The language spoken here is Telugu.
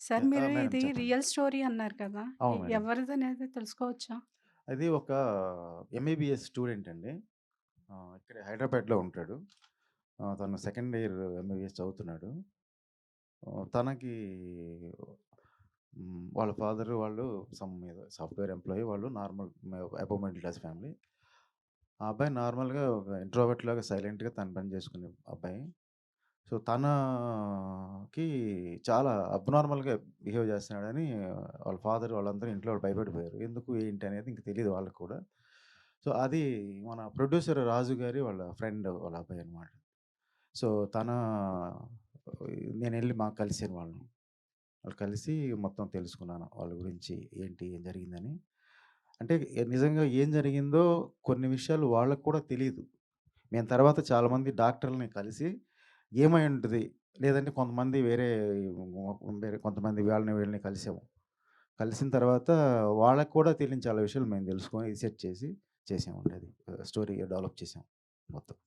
సార్ మీరు మేడం ఇది చెప్పండి. రియల్ స్టోరీ అన్నారు కదా! అవును మేడం. ఎవరిదనేది తెలుసుకోవచ్చా? అది ఒక ఎంబీబీఎస్ స్టూడెంట్ అండి. ఇక్కడే హైదరాబాద్‌లో ఉంటాడు. తను సెకండ్ ఇయర్ ఎంబీబీఎస్ చదువుతున్నాడు. తనకి వాళ్ళ ఫాదర్ వాళ్ళు ఏదో సాఫ్ట్‌వేర్ ఎంప్లాయీ వాళ్ళు normal above middle class family. ఆ అబ్బాయి నార్మల్‌గా ఒక ఇంట్రోవర్ట్ లాగా సైలెంట్‌గా తన పని చేసుకునే అబ్బాయి. సో, తనకి చాలా అబ్నార్మల్‌గా బిహేవ్ చేస్తున్నాడని వాళ్ళ ఫాదర్ వాళ్ళందరూ ఇంట్లో వాళ్ళు భయపడిపోయారు. ఎందుకు ఏంటి అనేది ఇంక తెలీదు వాళ్ళకి కూడా. సో, అది మన ప్రొడ్యూసర్ రాజు గారి వాళ్ళ ఫ్రెండ్ వాళ్ళ అబ్బాయి అన్నమాట. సో, నేనెళ్ళి కలిసాను వాళ్ళని. వాళ్ళు కలిసి మొత్తం తెలుసుకున్నాను వాళ్ళ గురించి ఏంటి, ఏం జరిగిందని. అంటే నిజంగా ఏం జరిగిందో కొన్ని విషయాలు వాళ్ళకి కూడా తెలీదు. మేము తర్వాత చాలామంది డాక్టర్‌లని కలిసి ఏమై ఉంటది? లేదంటే కొంతమంది వేరే కొంతమంది వాళ్ళని వీళ్ళని కలిసాము. కలిసిన తర్వాత వాళ్ళకి కూడా తెలియని చాలా విషయాలు మేము తెలుసుకొని రిసర్చ్ చేసి చేసామండి అది. స్టోరీ డెవలప్ చేసాం మొత్తం.